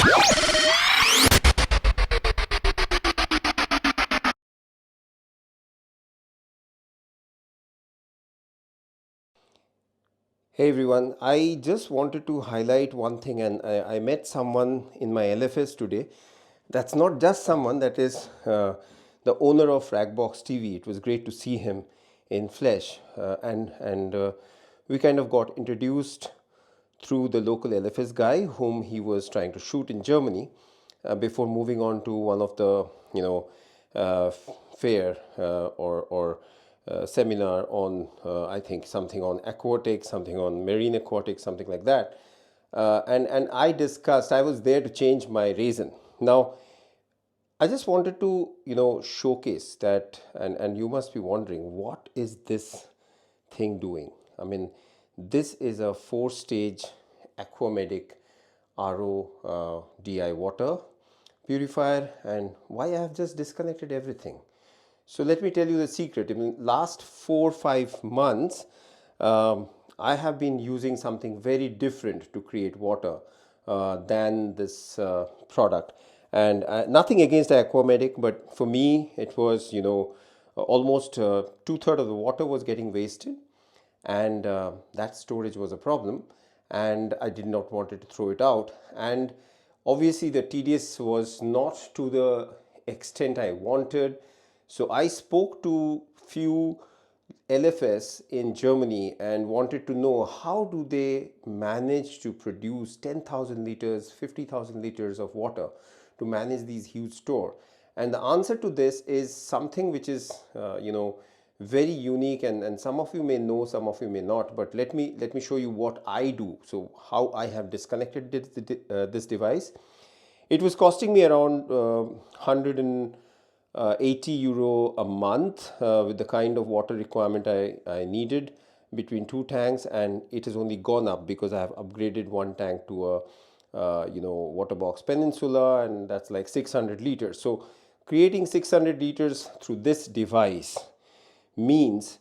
Hey everyone, I just wanted to highlight one thing, and I met someone in my LFS today. That's not just someone, that is the owner of Ragbox TV. It was great to see him in flesh, and we kind of got introduced through the local LFS guy whom he was trying to shoot in Germany before moving on to one of the uh, fair or seminar on I think something on aquatics, something on marine aquatics, something like that. And I discussed. I was there to change my reason. Now I just wanted to, showcase that, and you must be wondering, what is this thing doing? I mean, this is a four-stage aquamedic RO DI water purifier, and why I have just disconnected everything. So let me tell you the secret. In the last 4 or 5 months, I have been using something very different to create water than this product. And nothing against Aquamedic, but for me, it was, almost two-thirds of the water was getting wasted, and that storage was a problem, and I did not want to throw it out. And obviously the TDS was not to the extent I wanted, so I spoke to few LFS in Germany and wanted to know how do they manage to produce 10,000 liters, 50,000 liters of water to manage these huge store. And the answer to this is something which is very unique, and some of you may know, some of you may not, but let me show you what I do. So how I have disconnected this device. It was costing me around 180 euro a month with the kind of water requirement I needed between two tanks, and it has only gone up because I have upgraded one tank to a water box peninsula, and that's like 600 liters. So creating 600 liters through this device means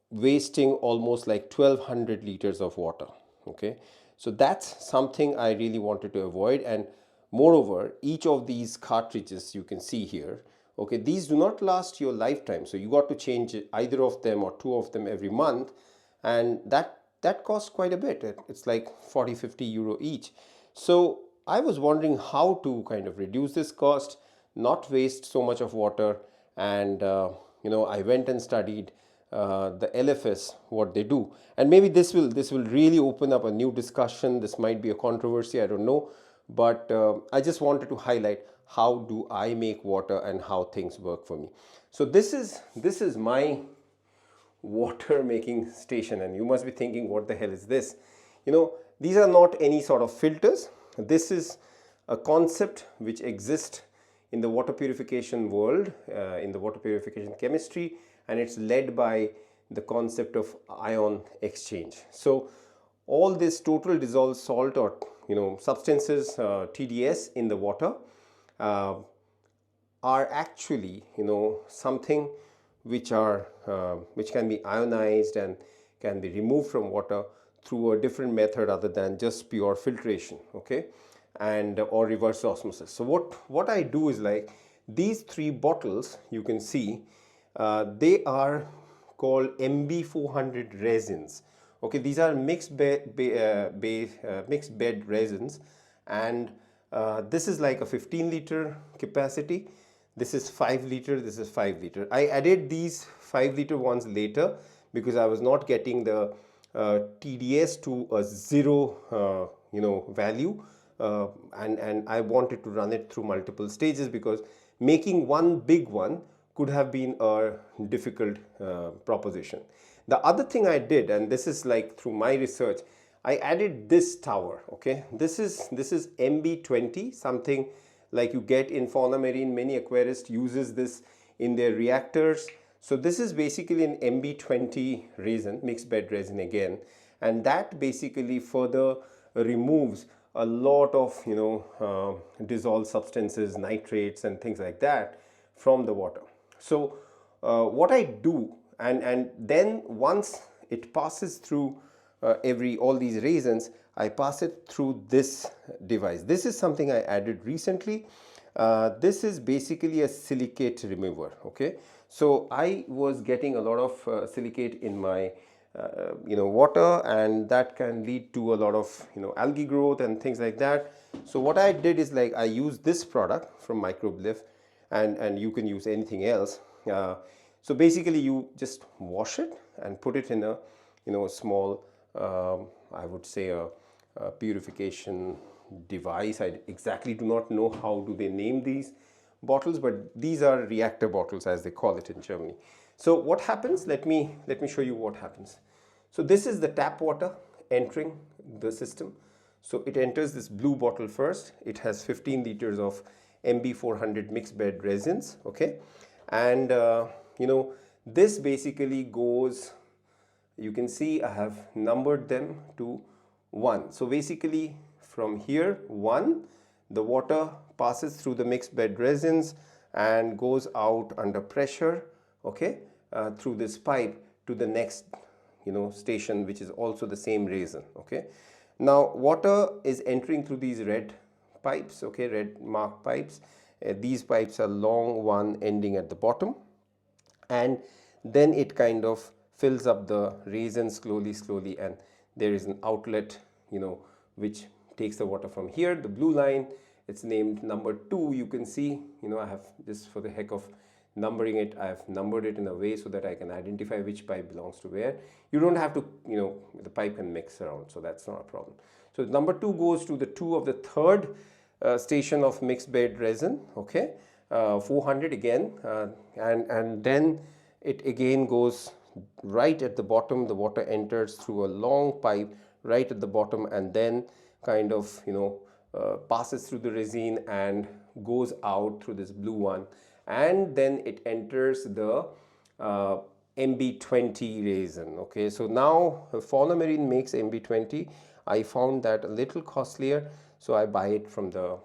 wasting almost like 1200 liters of water. Okay, so that's something I really wanted to avoid. And moreover, each of these cartridges you can see here, okay, these do not last your lifetime, so you got to change either of them or two of them every month, and that costs quite a bit. It's like 40-50 euro each. So I was wondering how to kind of reduce this cost, not waste so much of water, and I went and studied the LFS, what they do, and maybe this will really open up a new discussion. This might be a controversy, I don't know, but I just wanted to highlight how do I make water and how things work for me. So this is my water making station, and you must be thinking, what the hell is this? These are not any sort of filters. This is a concept which exists in the water purification world, in the water purification chemistry, and it's led by the concept of ion exchange. So all this total dissolved salt, or substances, TDS in the water, uh, are actually something which can be ionized and can be removed from water through a different method other than just pure filtration, okay, and or reverse osmosis. So what I do is, like, these three bottles you can see, they are called MB400 resins. Okay, these are mixed bed resins, and this is like a 15-liter capacity. This is 5 liter, this is 5 liter. I added these 5 liter ones later because I was not getting the TDS to a zero value, and I wanted to run it through multiple stages, because making one big one could have been a difficult proposition. The other thing I did, and this is like through my research, I added this tower. Okay, this is MB20, something like you get in fauna marine. Many aquarists uses this in their reactors. So this is basically an MB20 resin, mixed bed resin again, and that basically further removes a lot of dissolved substances, nitrates and things like that from the water. So what I do, and then once it passes through all these resins, I pass it through this device. This is something I added recently. This is basically a silicate remover. Okay, so I was getting a lot of silicate in my water, and that can lead to a lot of algae growth and things like that. So what I did is, like, I used this product from Microblif, and you can use anything else. So basically you just wash it and put it in a small I would say a purification device. I exactly do not know how do they name these bottles, but these are reactor bottles as they call it in Germany. So what happens, let me show you what happens. So this is the tap water entering the system. So it enters this blue bottle first. It has 15 liters of MB400 mixed bed resins. Okay, and this basically goes, you can see I have numbered them to 1. So basically from here 1, the water passes through the mixed bed resins and goes out under pressure, okay, through this pipe to the next station, which is also the same resin. Okay, now water is entering through these red pipes, okay, red marked pipes. These pipes are long one ending at the bottom, and then it kind of fills up the resin slowly, and there is an outlet which takes the water from here. The blue line, it's named number 2. You can see I have, just for the heck of numbering it, I have numbered it in a way so that I can identify which pipe belongs to where. You don't have to, the pipe can mix around, so that's not a problem. So number 2 goes to the 2 of the third station of mixed bed resin, okay, 400 again, and then it again goes right at the bottom. The water enters through a long pipe right at the bottom, and then kind of passes through the resin and goes out through this blue one, and then it enters the MB20 resin. Okay, so now Fauna Marine makes MB20. I found that a little costlier, so I buy it from the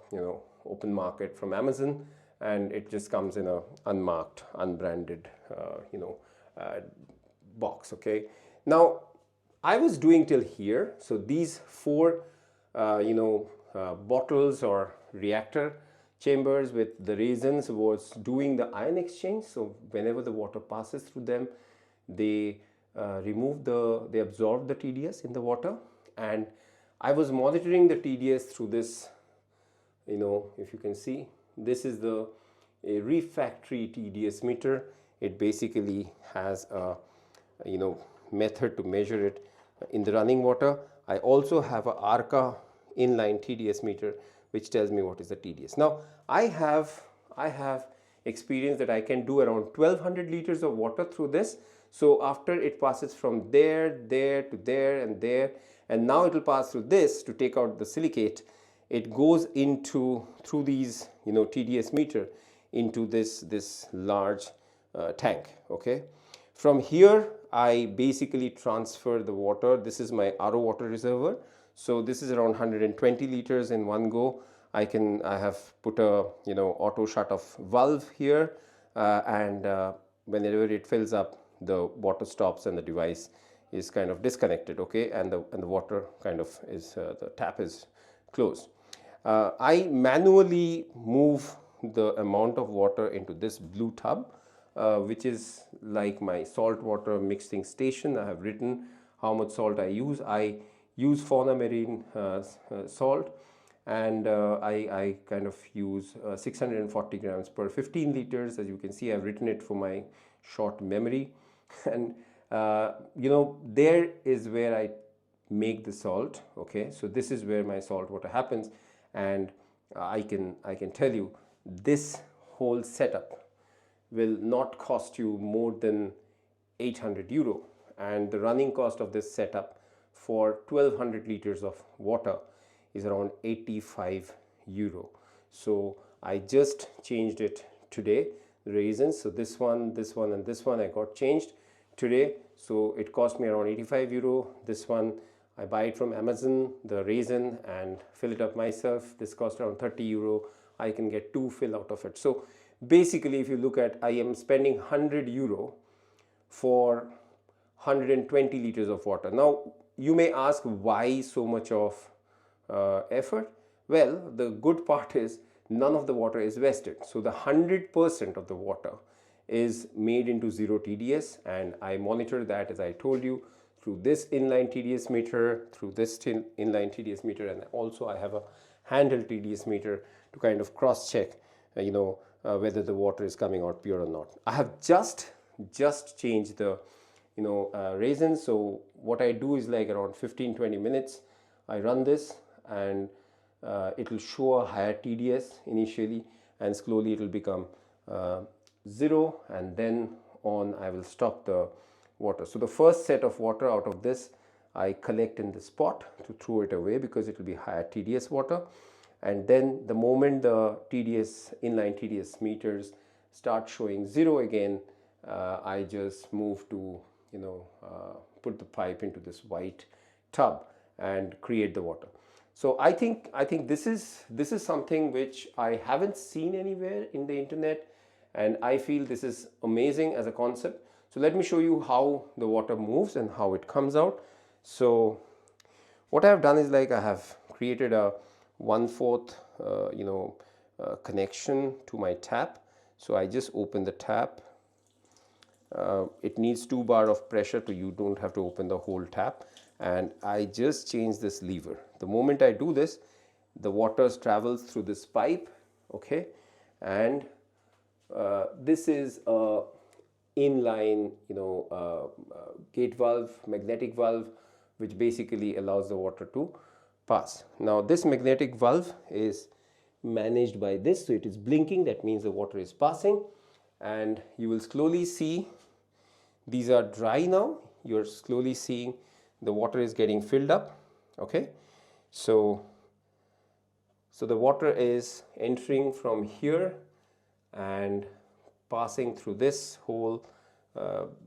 open market from Amazon, and it just comes in a unmarked, unbranded box. Okay, now I was doing till here. So these 4 bottles or reactor chambers with the resins was doing the ion exchange. So whenever the water passes through them, they they absorb the TDS in the water, and I was monitoring the TDS through this, if you can see, this is a refractory TDS meter. It basically has a method to measure it in the running water. I also have a ARCA inline TDS meter which tells me what is the TDS. Now I have experience that I can do around 1200 liters of water through this. So after it passes from there to there, and now it will pass through this to take out the silicate. It goes into through these TDS meter into this large tank. Okay, from here I basically transfer the water. This is my RO water reservoir. So this is around 120 liters in one go. I have put a auto shut off valve here, and whenever it fills up, the water stops and the device is kind of disconnected. Okay, and the water kind of is the tap is closed. I manually move the amount of water into this blue tub, which is like my salt water mixing station. I have written how much salt I use. I use Fauna Marine salt, and I kind of use 640 grams per 15 liters. As you can see, I've written it for my short memory, and there is where I make the salt. Okay, so this is where my salt water happens, and I can tell you this whole setup will not cost you more than 800 euro, and the running cost of this setup for 1200 liters of water is around 85 euro. So I just changed it today, the raisins. So this one and this one I got changed today. So it cost me around 85 euro. This one I buy it from Amazon, the raisin, and fill it up myself. This cost around 30 euro. I can get 2 fill out of it. So basically, if you look at, I am spending 100 euro for 120 liters of water. Now You may ask why so much of effort. Well, the good part is none of the water is wasted. So the 100% of the water is made into 0 TDS, and I monitor that, as I told you, through this inline TDS meter, through this inline TDS meter, and also I have a handheld TDS meter to kind of cross check whether the water is coming out pure or not. I have just changed the resin. So what I do is, like, around 15-20 minutes I run this, and it will show a higher TDS initially, and slowly it will become 0, and then on I will stop the water. So the first set of water out of this I collect in this pot to throw it away because it will be higher TDS water. And then the moment the TDS inline TDS meters start showing 0 again, I just move to put the pipe into this white tub and create the water. So I think this is something which I haven't seen anywhere in the internet, and I feel this is amazing as a concept. So let me show you how the water moves and how it comes out. So what I have done is, like, I have created a 1/4 connection to my tap. So I just open the tap. It needs 2 bar of pressure, so you don't have to open the whole tap, and I just change this lever. The moment I do this, the water travels through this pipe, okay, and this is a inline gate valve, magnetic valve, which basically allows the water to pass. Now this magnetic valve is managed by this, so it is blinking, that means the water is passing, and you will slowly see these are dry now. You're slowly seeing the water is getting filled up, okay. So the water is entering from here and passing through this whole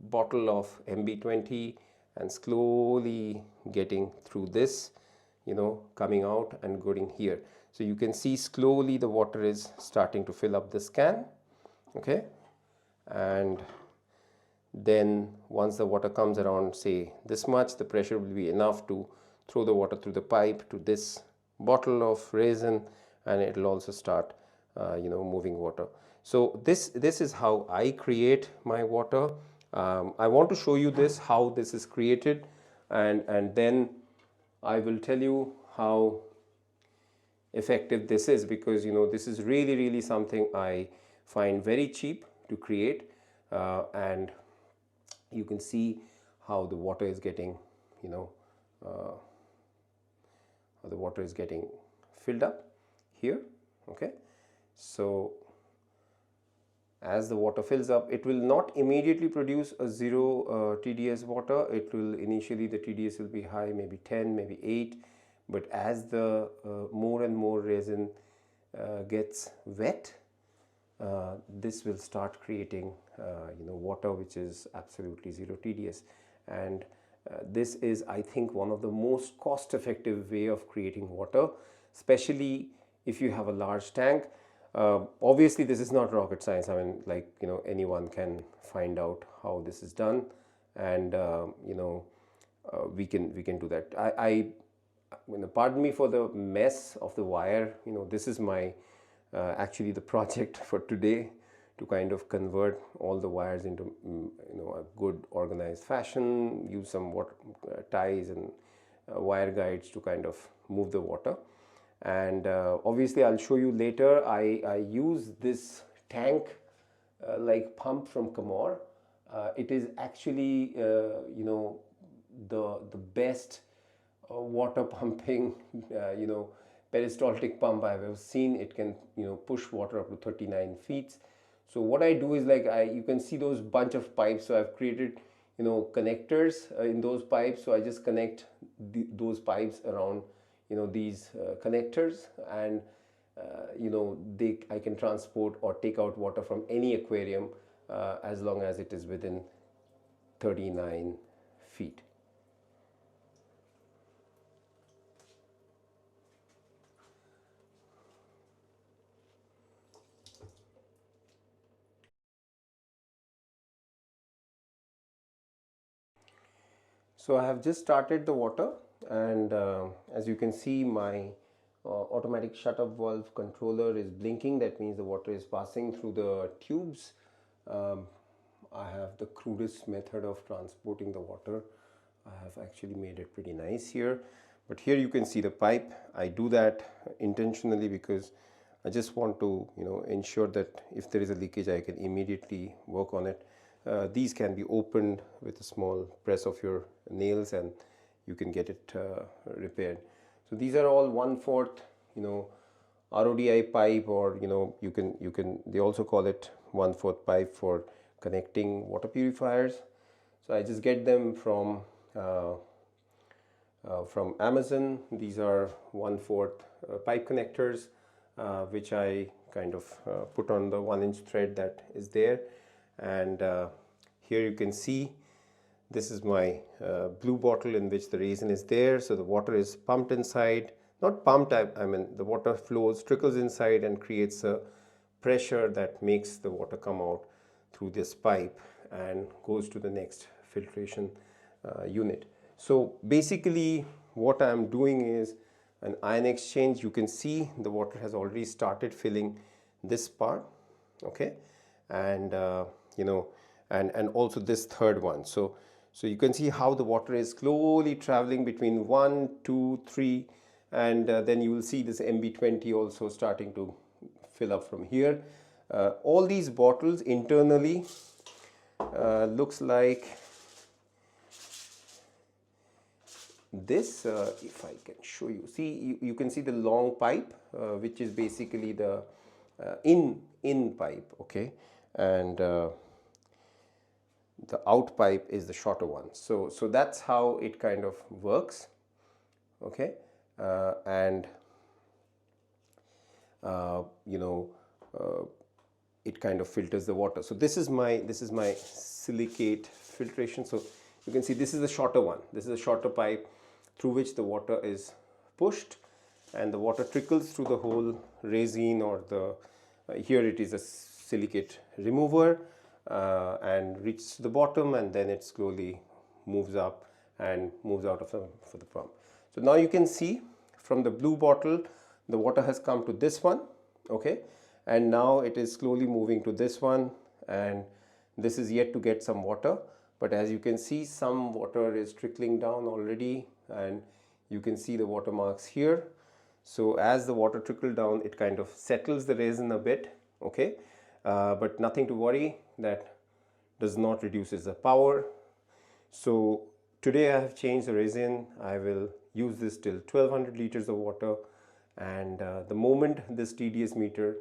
bottle of MB20 and slowly getting through this, coming out and going here. So you can see slowly the water is starting to fill up this can, okay. And then once the water comes around, say this much, the pressure will be enough to throw the water through the pipe to this bottle of resin, and it will also start moving water. So this is how I create my water. I want to show you this, how this is created, and then I will tell you how effective this is, because this is really something I find very cheap to create, and you can see how the water is getting how the water is getting filled up here, okay. So as the water fills up, it will not immediately produce a 0 TDS water. It will initially, the TDS will be high, maybe 10, maybe 8, but as the more and more resin gets wet, this will start creating water which is absolutely 0 TDS, and this is, I think, one of the most cost-effective way of creating water, especially if you have a large tank. Obviously this is not rocket science. I mean, like, anyone can find out how this is done, and we can do that. I pardon me for the mess of the wire. This is my actually the project for today, to kind of convert all the wires into a good organized fashion, use some ties and wire guides to kind of move the water. And obviously I'll show you later, I use this tank like pump from Comor. It is actually the best water pumping peristaltic pump I've ever seen. It can push water up to 39 feet. So what I do is, like, you can see those bunch of pipes. So I've created connectors in those pipes. So I just connect those pipes around these connectors, and I can transport or take out water from any aquarium as long as it is within 39 feet. So I have just started the water, and as you can see, my automatic shut-off valve controller is blinking. That means the water is passing through the tubes. um, I have the crudest method of transporting the water. I have actually made it pretty nice here, but here you can see the pipe. I do that intentionally because I just want to ensure that if there is a leakage, I can immediately work on it. These can be opened with a small press of your nails, and you can get it repaired. So these are all 1/4 RODI pipe, or you can they also call it 1/4 pipe for connecting water purifiers. So I just get them from Amazon. These are 1/4 pipe connectors, which I kind of put on the 1-inch thread that is there. And here you can see this is my blue bottle in which the resin is there. So the water is pumped inside, not pumped, I mean the water flows, trickles inside and creates a pressure that makes the water come out through this pipe and goes to the next filtration unit. So basically what I'm doing is an ion exchange. You can see the water has already started filling this part, okay, and and also this third one. So you can see how the water is slowly traveling between 1, 2, 3, and then you will see this MB20 also starting to fill up from here. All these bottles internally looks like this. If I can show you, see, you can see the long pipe, which is basically the in pipe, okay, and the out pipe is the shorter one. So that's how it kind of works, okay. And it kind of filters the water. So this is my silicate filtration. So you can see this is the shorter one. This is a shorter pipe through which the water is pushed, and the water trickles through the whole resin, or the here it is a silicate remover, and reaches to the bottom, and then it slowly moves up and moves out of for the pump. So now you can see from the blue bottle the water has come to this one, okay, and now it is slowly moving to this one, and this is yet to get some water, but as you can see some water is trickling down already, and you can see the watermarks here. So as the water trickles down, it kind of settles the resin a bit, okay, but nothing to worry, that does not reduces the power. So today I have changed the resin. I will use this till 1200 liters of water, and the moment this TDS meter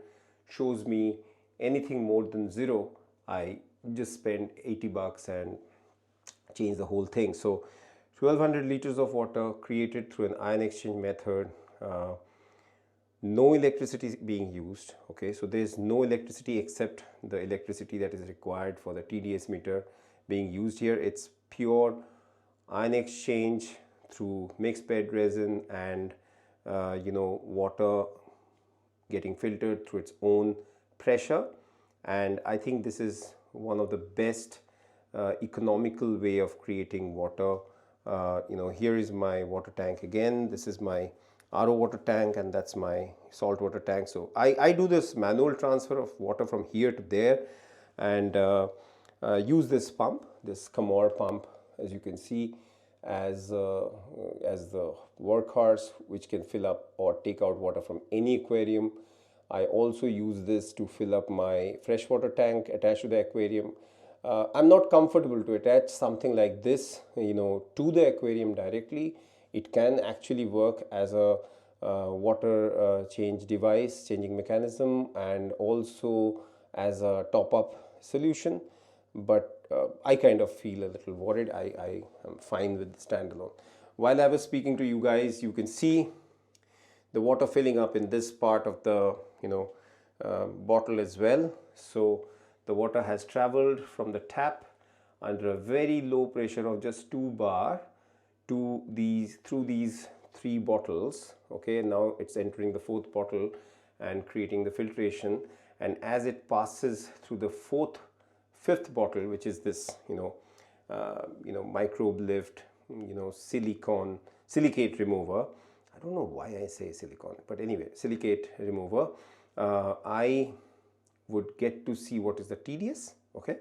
shows me anything more than 0, I just spend 80 bucks and change the whole thing. So 1200 liters of water created through an ion exchange method, no electricity being used, okay. So there is no electricity except the electricity that is required for the TDS meter being used here. It's pure ion exchange through mixed bed resin and water getting filtered through its own pressure. And I think this is one of the best economical way of creating water. Here is my water tank again. This is my RO water tank, and that's my saltwater tank. So I do this manual transfer of water from here to there, and use this pump, this Kamor pump, as you can see, as the workhorse which can fill up or take out water from any aquarium. I also use this to fill up my freshwater tank attached to the aquarium. I'm not comfortable to attach something like this, to the aquarium directly. It can actually work as a water change device, changing mechanism, and also as a top-up solution. But I kind of feel a little worried. I am fine with the standalone. While I was speaking to you guys, you can see the water filling up in this part of the bottle as well. So the water has traveled from the tap under a very low pressure of just 2 bar to through these 3 bottles, okay. Now it's entering the 4th bottle and creating the filtration, and as it passes through the 4th, 5th bottle, which is this microbe lift silicate remover. I don't know why I say silicone, but anyway, silicate remover, I would get to see what is the TDS, okay,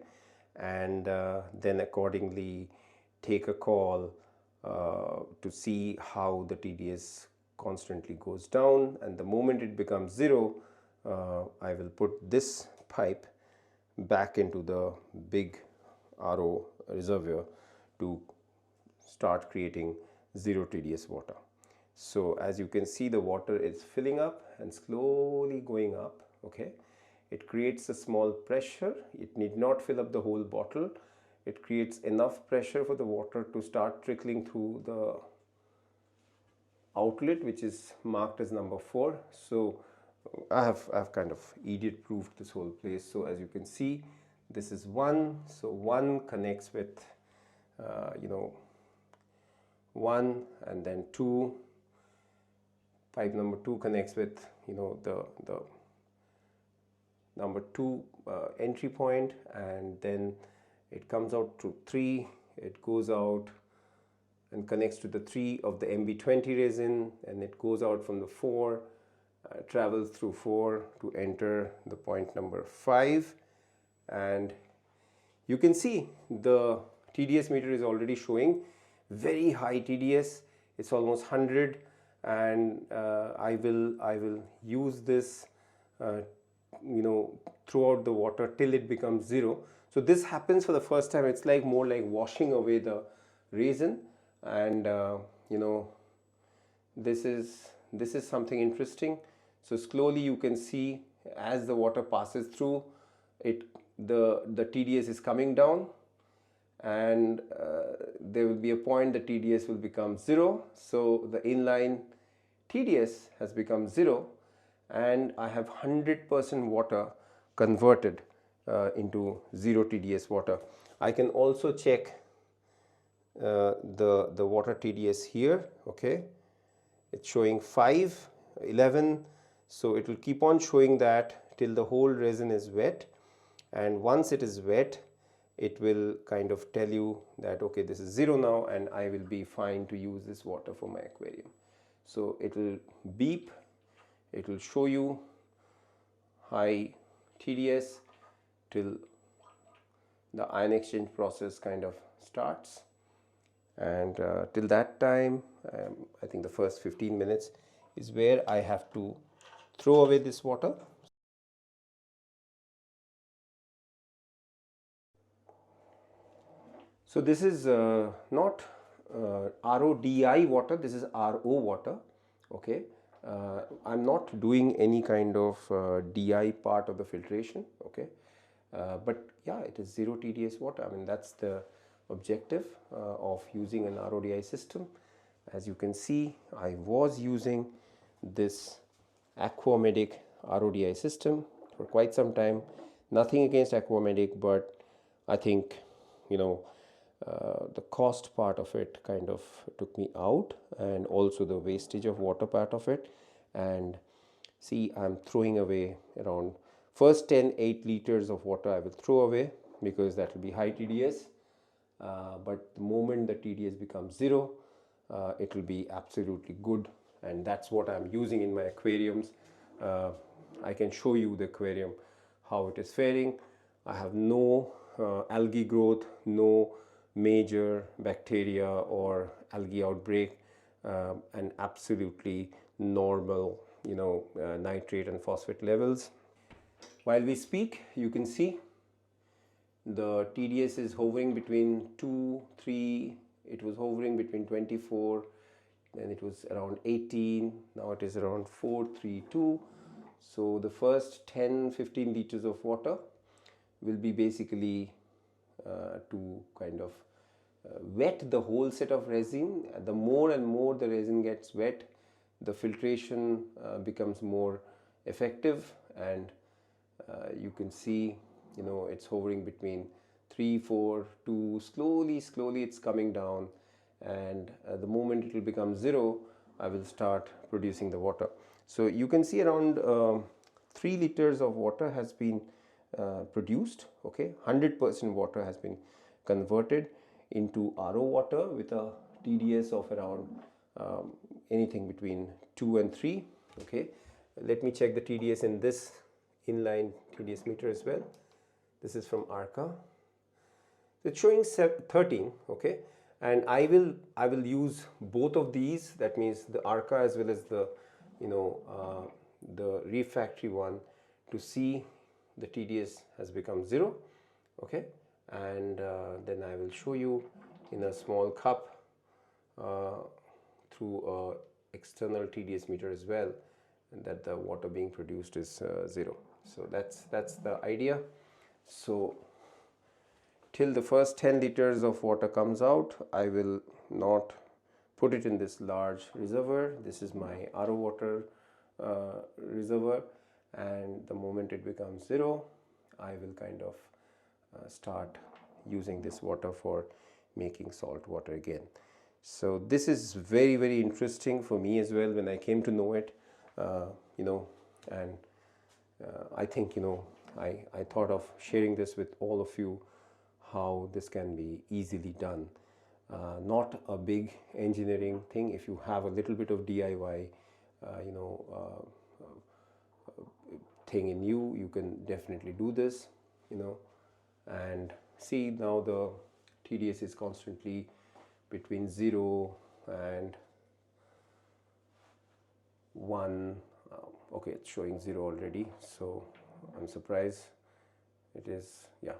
and then accordingly take a call to see how the TDS constantly goes down, and the moment it becomes zero, I will put this pipe back into the big RO reservoir to start creating zero TDS water. So as you can see, the water is filling up and slowly going up, okay. It creates a small pressure. It need not fill up the whole bottle. It creates enough pressure for the water to start trickling through the outlet, which is marked as number 4. So I've kind of idiot proofed this whole place. So as you can see, this is 1. So 1 connects with 1, and then 2. Pipe number 2 connects with the number 2 entry point, and then it comes out to 3. It goes out and connects to the 3 of the MB20 resin, and it goes out from the 4, travels through 4 to enter the point number 5, and you can see the TDS meter is already showing very high TDS. It's almost 100, and I will use this throughout the water till it becomes 0. So this happens for the first time. It's like more like washing away the resin, and this is something interesting. So slowly you can see as the water passes through it, the TDS is coming down, and there will be a point the TDS will become 0. So the inline TDS has become 0, and I have 100% water converted into 0 TDS water. I can also check the water TDS here, okay. It's showing 5, 11, so it will keep on showing that till the whole resin is wet, and once it is wet, it will kind of tell you that okay, this is 0 now, and I will be fine to use this water for my aquarium. So it will beep, it will show you high TDS till the ion exchange process kind of starts, and till that time, I think the first 15 minutes is where I have to throw away this water. So this is not RODI water, this is RO water, okay. I'm not doing any kind of DI part of the filtration, okay, but yeah, it is 0 TDS water. I mean, that's the objective of using an RODI system. As you can see, I was using this Aquamedic RODI system for quite some time. Nothing against Aquamedic, but I think the cost part of it kind of took me out, and also the wastage of water part of it. And see, I'm throwing away around first 8 liters of water I will throw away, because that will be high TDS, but the moment the TDS becomes 0, it will be absolutely good, and that's what I'm using in my aquariums. I can show you the aquarium how it is faring. I have no algae growth, no major bacteria or algae outbreak, and absolutely normal nitrate and phosphate levels. While we speak, you can see the TDS is hovering between 2, 3, it was hovering between 24, then it was around 18, now it is around 4, 3, 2. So the first 10-15 liters of water will be basically to kind of wet the whole set of resin. The more and more the resin gets wet, the filtration becomes more effective, and you can see it's hovering between 3, 4, 2. Slowly it's coming down, and the moment it will become 0, I will start producing the water. So you can see around 3 liters of water has been produced, okay. 100% water has been converted into RO water with a TDS of around anything between 2 and 3. Okay, let me check the TDS in this inline TDS meter as well. This is from ARCA. It's showing 13. Okay, and I will use both of these, that means the ARCA as well as the the refractory one, to see the TDS has become 0. Okay, and then I will show you in a small cup through a external TDS meter as well, and that the water being produced is 0. So that's the idea. So till the first 10 liters of water comes out, I will not put it in this large reservoir. This is my RO water reservoir, and the moment it becomes 0, I will kind of start using this water for making salt water again. So this is very, very interesting for me as well when I came to know it, and I think I thought of sharing this with all of you, how this can be easily done. Not a big engineering thing. If you have a little bit of DIY thing in you, you can definitely do this, and see now the TDS is constantly between 0 and 1. Okay, it's showing 0 already, so I'm surprised. It is, yeah,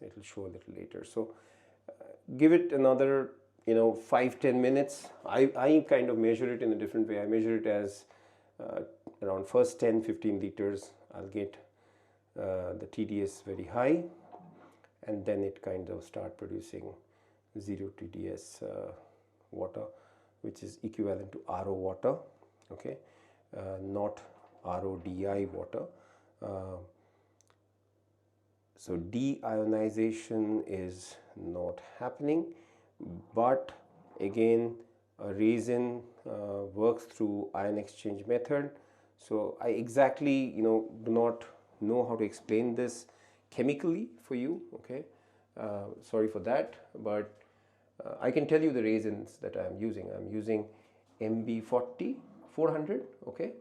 it'll show a little later. So give it another 5-10 minutes. I kind of measure it in a different way. I measure it as around first 10-15 liters I'll get the TDS very high, and then it kind of start producing 0 TDS water, which is equivalent to RO water. Okay, not RODI water. So deionization is not happening, but again a resin works through ion exchange method. So I exactly do not know how to explain this chemically for you. Okay, sorry for that, but I can tell you the resins that I am using. I'm using MB40 400. Okay,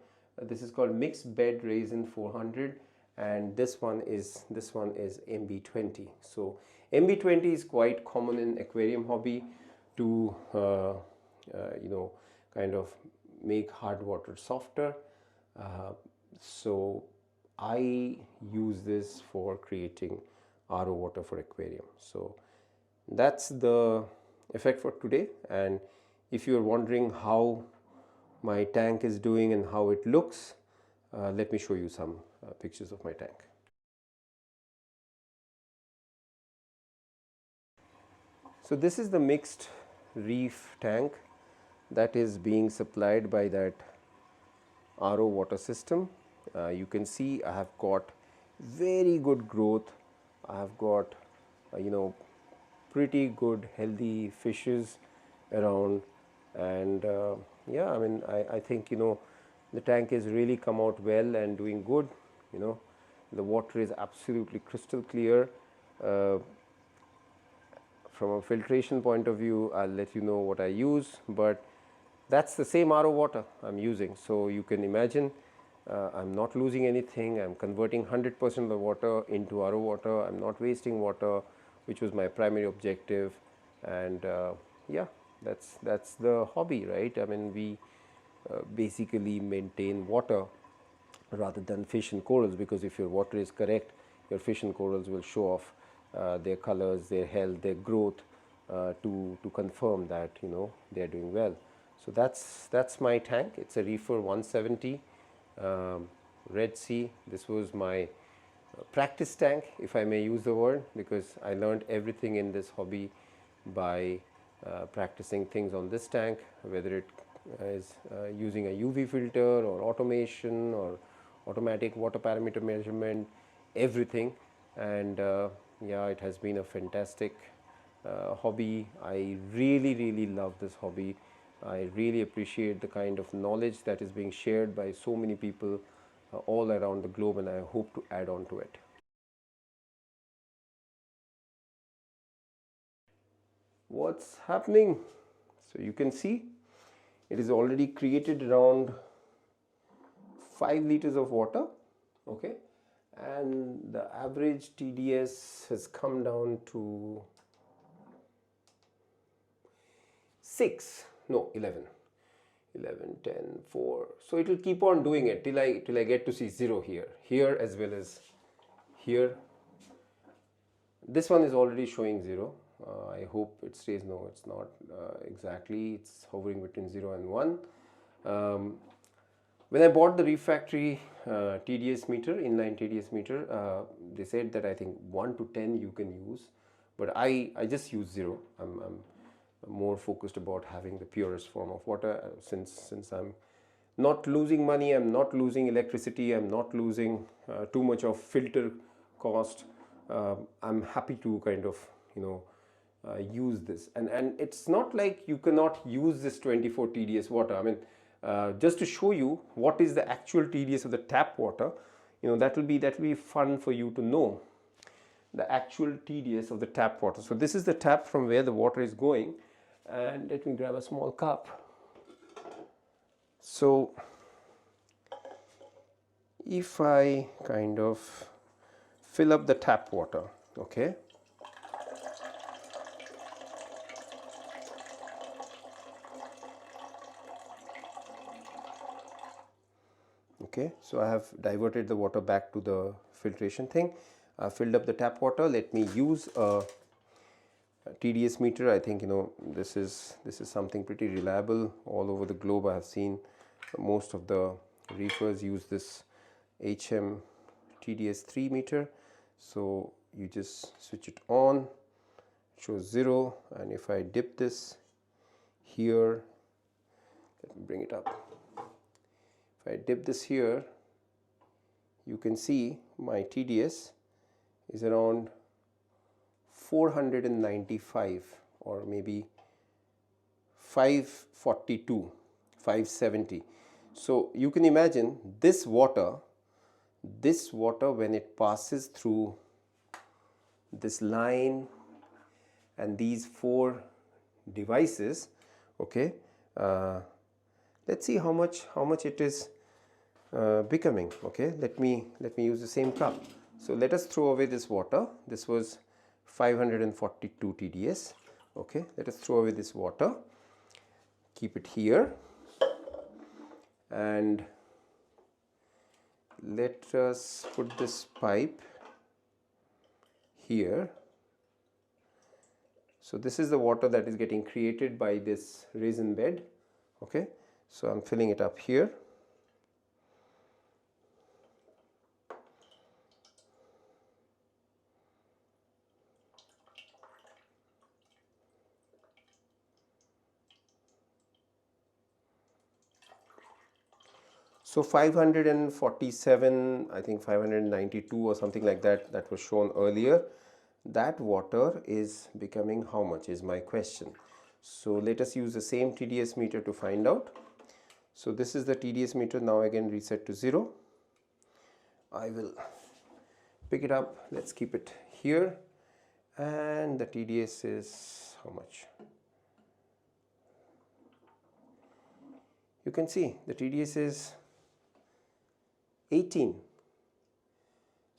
this is called mixed bed resin 400, and this one is MB20. So MB20 is quite common in aquarium hobby to kind of make hard water softer. So I use this for creating RO water for aquarium. So that's the effect for today. And if you're wondering how my tank is doing and how it looks, let me show you some pictures of my tank. So this is the mixed reef tank that is being supplied by that RO water system. You can see I have got very good growth. I have got pretty good healthy fishes around, and yeah, I mean I think the tank is really come out well and doing good. The water is absolutely crystal clear. From a filtration point of view, I'll let you know what I use, but that's the same RO water I'm using. So you can imagine I'm not losing anything. I'm converting 100% of the water into RO water. I'm not wasting water, which was my primary objective. And yeah, that's the hobby, right? I mean, we basically maintain water rather than fish and corals, because if your water is correct, your fish and corals will show off their colors, their health, their growth, to confirm that they are doing well. So that's my tank. It's a Reefer 170 Red Sea. This was my practice tank, if I may use the word, because I learned everything in this hobby by practicing things on this tank, whether it is using a UV filter or automation or automatic water parameter measurement, everything. And yeah, it has been a fantastic hobby. I really love this hobby. I really appreciate the kind of knowledge that is being shared by so many people all around the globe, and I hope to add on to it. What's happening? So you can see it is already created around 5 liters of water, okay, and the average TDS has come down to 6, no, 11, 10, 4. So it will keep on doing it till I get to see 0 here as well as here. This one is already showing 0. I hope it stays. No, it's not exactly. It's hovering between 0 and 1. When I bought the refractory TDS meter, inline TDS meter, they said that I think 1 to 10 you can use, but I just use 0. I'm more focused about having the purest form of water, since I'm not losing money, I'm not losing electricity, I'm not losing too much of filter cost. I'm happy to kind of use this, and it's not like you cannot use this 24 TDS water. I mean, just to show you what is the actual TDS of the tap water, that will be fun for you to know the actual TDS of the tap water. So this is the tap from where the water is going, and let me grab a small cup. So if I kind of fill up the tap water, okay, so I have diverted the water back to the filtration thing. I filled up the tap water. Let me use a TDS meter. I think this is something pretty reliable all over the globe. I have seen most of the reefers use this HM TDS 3 meter. So you just switch it on, it shows 0, and if I dip this here, let me bring it up. If I dip this here, you can see my TDS is around 495 or maybe 542, 570. So you can imagine this water when it passes through this line and these 4 devices, okay, let's see how much it is becoming. Okay, let me use the same cup. So let us throw away this water. This was 542 TDS. Okay, let us throw away this water, keep it here, and let us put this pipe here. So this is the water that is getting created by this resin bed. Okay, so I'm filling it up here. So 547, I think 592 or something like that, that was shown earlier. That water is becoming how much is my question. So let us use the same TDS meter to find out. So this is the TDS meter, now again reset to 0. I will pick it up, let's keep it here, and the TDS is how much? You can see the TDS is 18.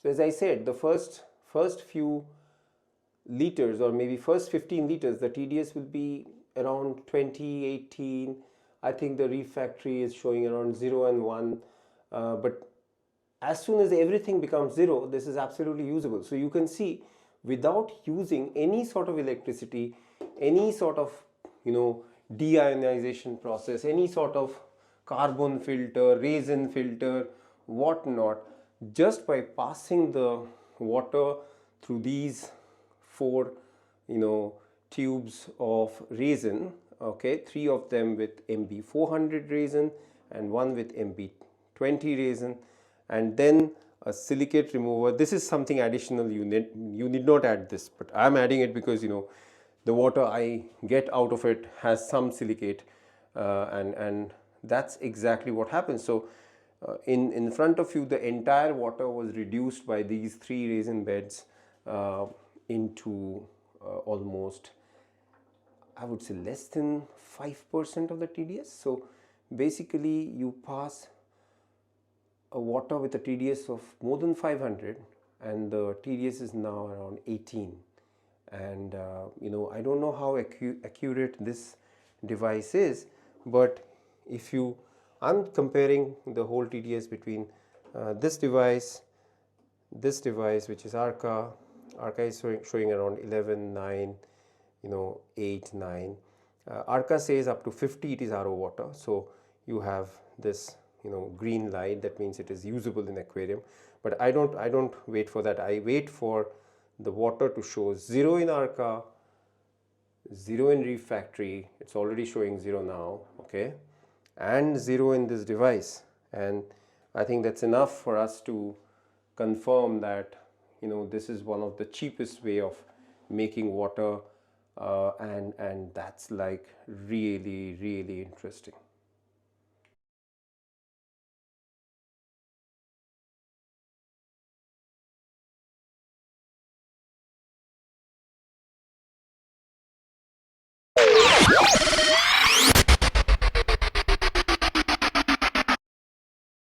So as I said, the first few liters, or maybe first 15 liters, the TDS will be around 20, 18. I think the refractory is showing around 0 and 1. But as soon as everything becomes 0, this is absolutely usable. So you can see, without using any sort of electricity, any sort of deionization process, any sort of carbon filter, resin filter, whatnot, just by passing the water through these 4 tubes of resin, okay, 3 of them with MB400 resin and 1 with MB20 resin, and then a silicate remover. This is something additional, you need not add this, but I'm adding it because the water I get out of it has some silicate, and that's exactly what happens. So in front of you, the entire water was reduced by these 3 resin beds into almost, I would say less than 5% of the TDS. So basically you pass a water with a TDS of more than 500 and the TDS is now around 18. And I don't know how accurate this device is, but if you I'm comparing the whole TDS between this device which is Arca is showing around 11, 9, 8, 9. Arca says up to 50 it is RO water, so you have this green light, that means it is usable in aquarium. But I don't wait for that. I wait for the water to show 0 in Arca, 0 in Reef Factory, it's already showing 0 now, okay, and 0 in this device. And I think that's enough for us to confirm that this is one of the cheapest way of making water, and that's like really, really interesting.